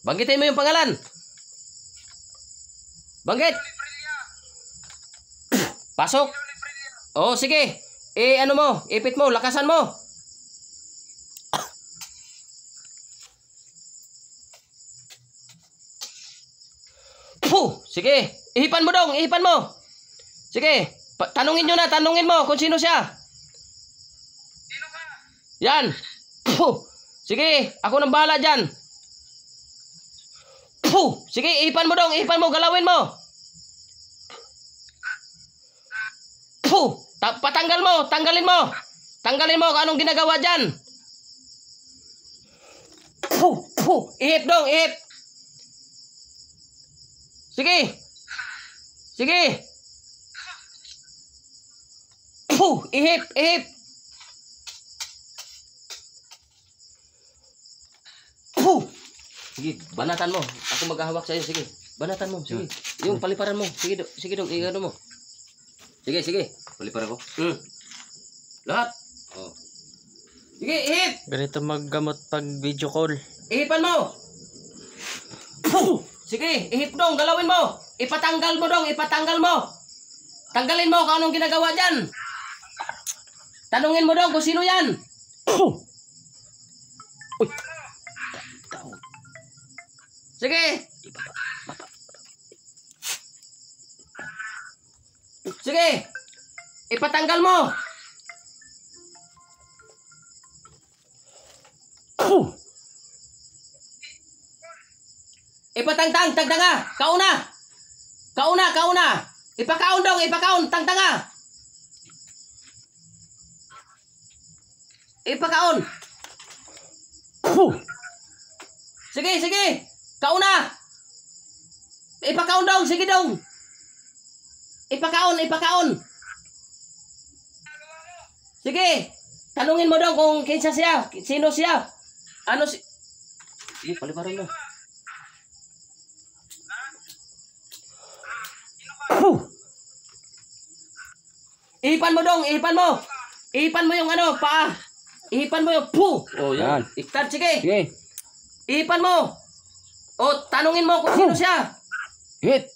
Banggitin mo yung pangalan. Banggit. Pasok. Oh, sige. Ano mo? Ipit mo, lakasan mo. Sige. Ihipan mo dong, ihipan mo. Sige. Tanungin nyo na, tanungin mo kung sino siya. Sino ka? Yan. Sige, ako nang bahala dyan. Sige, ihipan mo dong, ihipan mo, galawin mo. Patanggal mo, tanggalin mo. Tanggalin mo kung anong ginagawa dyan. Ihip dong, ihip. Sige. Sige. Ihip, ihip. Sige, banatan mo. Ako maghahawak sa'yo, sige. Banatan mo, sige. Yung paliparan mo. Sige, sige dong, i-ano mo. Sige, sige. Paliparan ko? Lahat. Oh. Sige, ihip. Ganito maggamot pag video call. Ihipan mo. Sige, ihip dong, galawin mo. Ipatanggal mo dong, ipatanggal mo. Tanggalin mo kung anong ginagawa dyan. Tanungin mo dong kung sino yan. Uy. Sige. Sige. Ipatanggal mo. Ipatangtang, tagtanga. Kauna. Kauna, kauna. Ipakaon dong, ipakaon, tangtanga. Ipakaon. Sige, sige. Kauna. Ipakaon dong, sige dong. Ipakaon, ipakaon. Sige. Tanungin mo dong kung kinsa siya, sino siya. Ano si... Sige, paliparan mo. Ihipan mo dong, ihipan mo. Ihipan mo yung ano, paa. Ihipan mo yung Oh, yan. Iktad, sige. Sige. Ihipan mo. O, tanungin mo kung sino siya. Hit!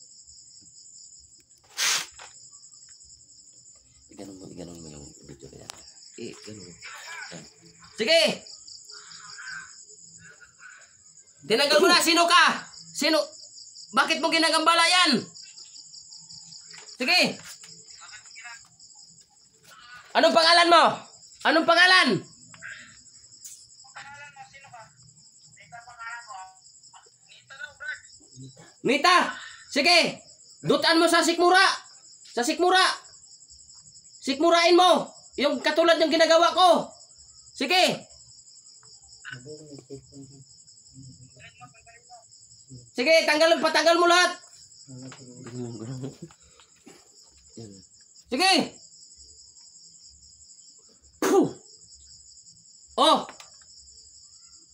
Iganon mo yung video kaya. Iganon mo. Sige. Tinanggal mo na, sino ka? Sino? Bakit mo ginagambala yan? Sige. Anong pangalan mo? Anong pangalan? Nita. Sige. Dutan mo sa sikmura. Sa sikmura. Sikmurain mo. Yung katulad ng ginagawa ko. Sige. Sige, patanggal mo lahat. Sige. Oh.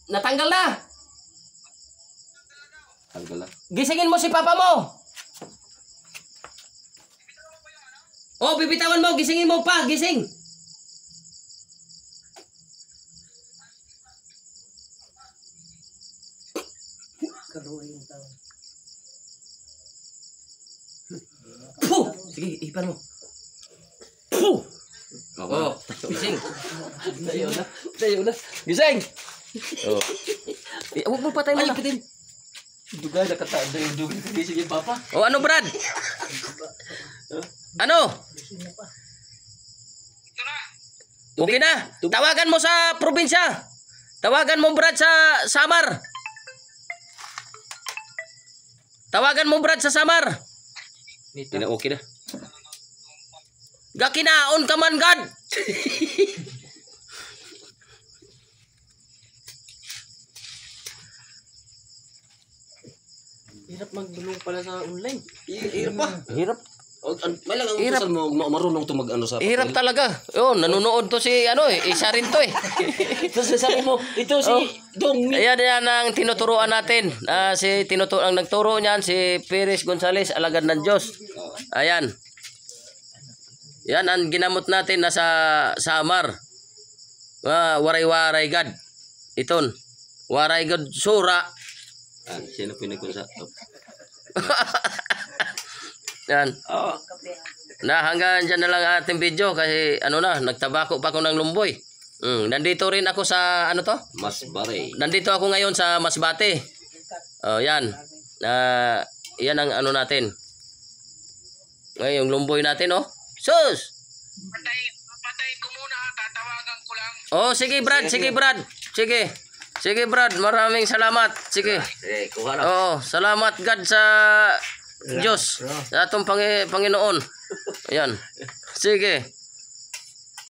Natanggal na. Tanggal lang. Gisingin mo si papa mo. Oh, bibitawan mo, gisingin mo pa, gising. Sige, ipan mo. Oh, gising. Tayo na. Gising. Oh. Huwag mo patay mo na. Duga, nakataan na yung duga. Gising yung papa. Oh, ano Brad? Ano? Okay na. Tawagan mo sa probinsya. Tawagan mo Brad sa Samar. Tawagan mo Brad sa Samar. Okay na. Gakinaon ka man God. Hirap magbulong pala sa online. Hirap pa. Hirap. May lang ang Hirap. utusan mo, marunong to mag-ano sa Hirap talaga. Yun, nanonood to si isa rin to eh. Tapos sabi mo, ito si Dong. Ayan yan ang tinuturuan natin. Ang nagturo niyan si Perez Gonzales, alagad ng Diyos. Ayan. Yan ang ginamot natin nasa Samar. Waray-waray God. Iton. Waray God sura. Sino pinag-usap? Yan. Oo. Na hanggang dyan na lang ang ating video kasi ano na, nagtabako pa ako ng lumboy. Nandito rin ako sa ano to? Masbate. Nandito ako ngayon sa Masbate. Oh, yan. Yan ang ano natin. Ngayon, yung lumboy natin, oh. Sus! Patay ko muna, tatawagan ko lang. Oh, sige, Brad. Sige, Brad. Sige. Sige, Brad. Maraming salamat. Sige. Kuha na. Oo, salamat God sa Diyos. Sa atong Panginoon. Ayan. Sige.